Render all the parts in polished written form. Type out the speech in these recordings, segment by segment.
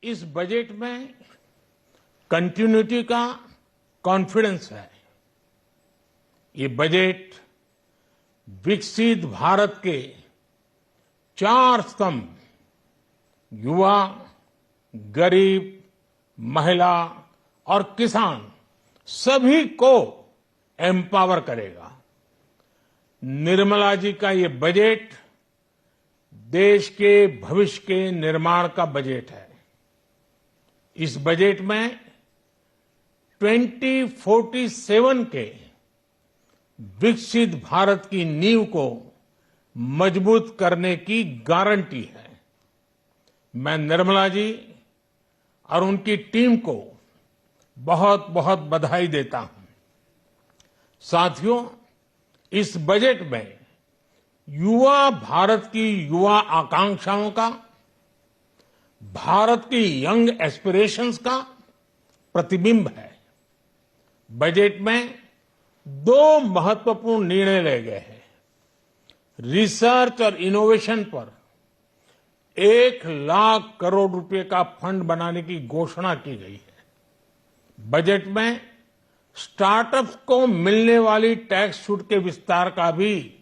इस बजट में कंटिन्यूटी का कॉन्फिडेंस है। ये बजट विकसित भारत के 4 स्तंभ युवा, गरीब, महिला और किसान सभी को एम्पावर करेगा। निर्मला जी का ये बजट देश के भविष्य के निर्माण का बजट है। इस बजट में 2047 के विकसित भारत की नींव को मजबूत करने की गारंटी है। मैं निर्मला जी और उनकी टीम को बहुत बहुत बधाई देता हूं। साथियों, इस बजट में युवा भारत की युवा आकांक्षाओं का, भारत की यंग एस्पिरेशंस का प्रतिबिंब है। बजट में 2 महत्वपूर्ण निर्णय लिए गए हैं। रिसर्च और इनोवेशन पर 1 लाख करोड़ रुपए का फंड बनाने की घोषणा की गई है। बजट में स्टार्टअप्स को मिलने वाली टैक्स छूट के विस्तार का भी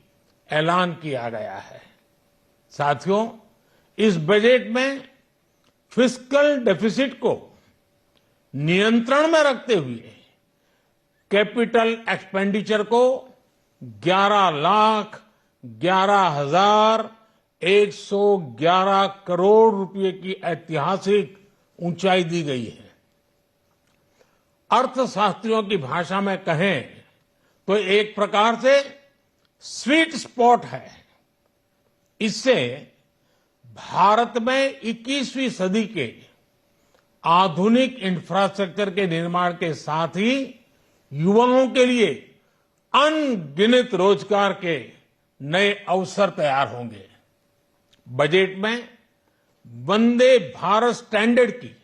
ऐलान किया गया है। साथियों, इस बजट में फिस्कल डेफिसिट को नियंत्रण में रखते हुए कैपिटल एक्सपेंडिचर को 11,11,111 करोड़ रुपए की ऐतिहासिक ऊंचाई दी गई है। अर्थशास्त्रियों की भाषा में कहें तो एक प्रकार से स्वीट स्पॉट है। इससे भारत में 21वीं सदी के आधुनिक इंफ्रास्ट्रक्चर के निर्माण के साथ ही युवाओं के लिए अनगिनत रोजगार के नए अवसर तैयार होंगे। बजट में वंदे भारत स्टैंडर्ड की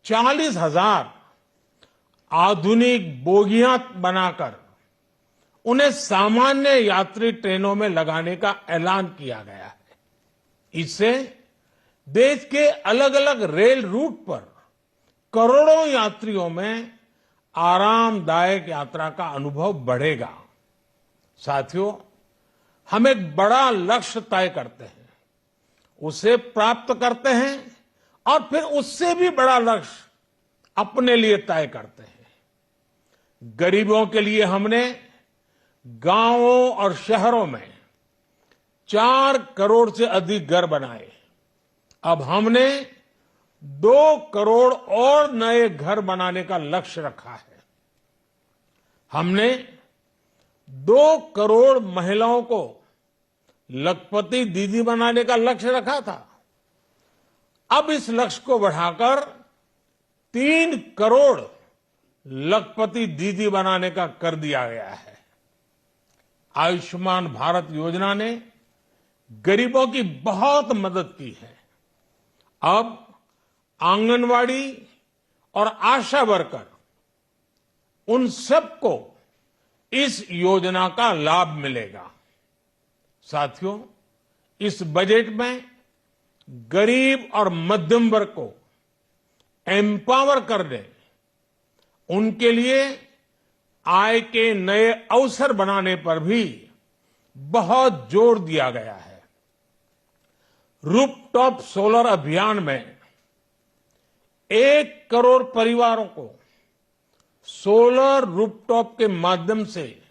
40,000 आधुनिक बोगियां बनाकर उन्हें सामान्य यात्री ट्रेनों में लगाने का ऐलान किया गया है। इससे देश के अलग अलग रेल रूट पर करोड़ों यात्रियों में आरामदायक यात्रा का अनुभव बढ़ेगा। साथियों, हम एक बड़ा लक्ष्य तय करते हैं, उसे प्राप्त करते हैं और फिर उससे भी बड़ा लक्ष्य अपने लिए तय करते हैं। गरीबों के लिए हमने गांवों और शहरों में 4 करोड़ से अधिक घर बनाए। अब हमने 2 करोड़ और नए घर बनाने का लक्ष्य रखा है। हमने 2 करोड़ महिलाओं को लखपति दीदी बनाने का लक्ष्य रखा था। अब इस लक्ष्य को बढ़ाकर 3 करोड़ लखपति दीदी बनाने का कर दिया गया है। आयुष्मान भारत योजना ने गरीबों की बहुत मदद की है। अब आंगनवाड़ी और आशा वर्कर, उन सबको इस योजना का लाभ मिलेगा। साथियों, इस बजट में गरीब और मध्यम वर्ग को एम्पावर करने, उनके लिए आय के नए अवसर बनाने पर भी बहुत जोर दिया गया है। रूफटॉप सोलर अभियान में 1 करोड़ परिवारों को सोलर रूफटॉप के माध्यम से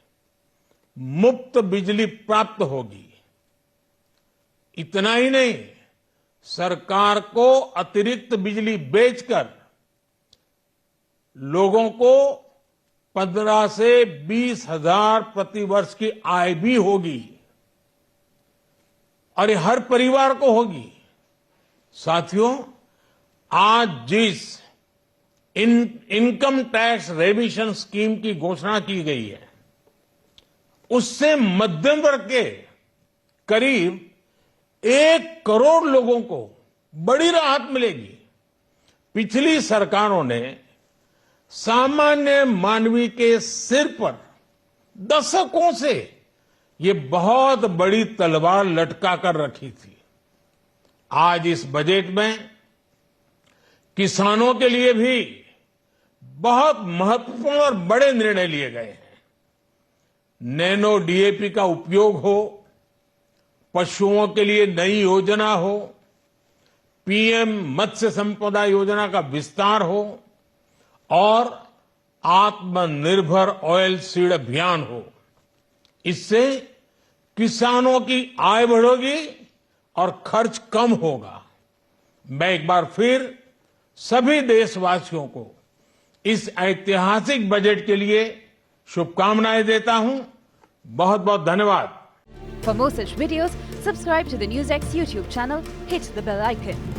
मुफ्त बिजली प्राप्त होगी। इतना ही नहीं, सरकार को अतिरिक्त बिजली बेचकर लोगों को 15 से 20 हजार प्रति वर्ष की आय भी होगी और ये हर परिवार को होगी। साथियों, आज जिस इनकम टैक्स रेमिशन स्कीम की घोषणा की गई है, उससे मध्यम वर्ग के करीब 1 करोड़ लोगों को बड़ी राहत मिलेगी। पिछली सरकारों ने सामान्य मानवी के सिर पर दशकों से ये बहुत बड़ी तलवार लटका कर रखी थी। आज इस बजट में किसानों के लिए भी बहुत महत्वपूर्ण और बड़े निर्णय लिए गए हैं। नैनो डीएपी का उपयोग हो, पशुओं के लिए नई योजना हो, पीएम मत्स्य संपदा योजना का विस्तार हो और आत्मनिर्भर ऑयल सीड अभियान हो। इससे किसानों की आय बढ़ेगी और खर्च कम होगा। मैं एक बार फिर सभी देशवासियों को इस ऐतिहासिक बजट के लिए शुभकामनाएं देता हूं। बहुत बहुत धन्यवाद। For more such videos, subscribe to the NewsX YouTube channel, hit the bell icon.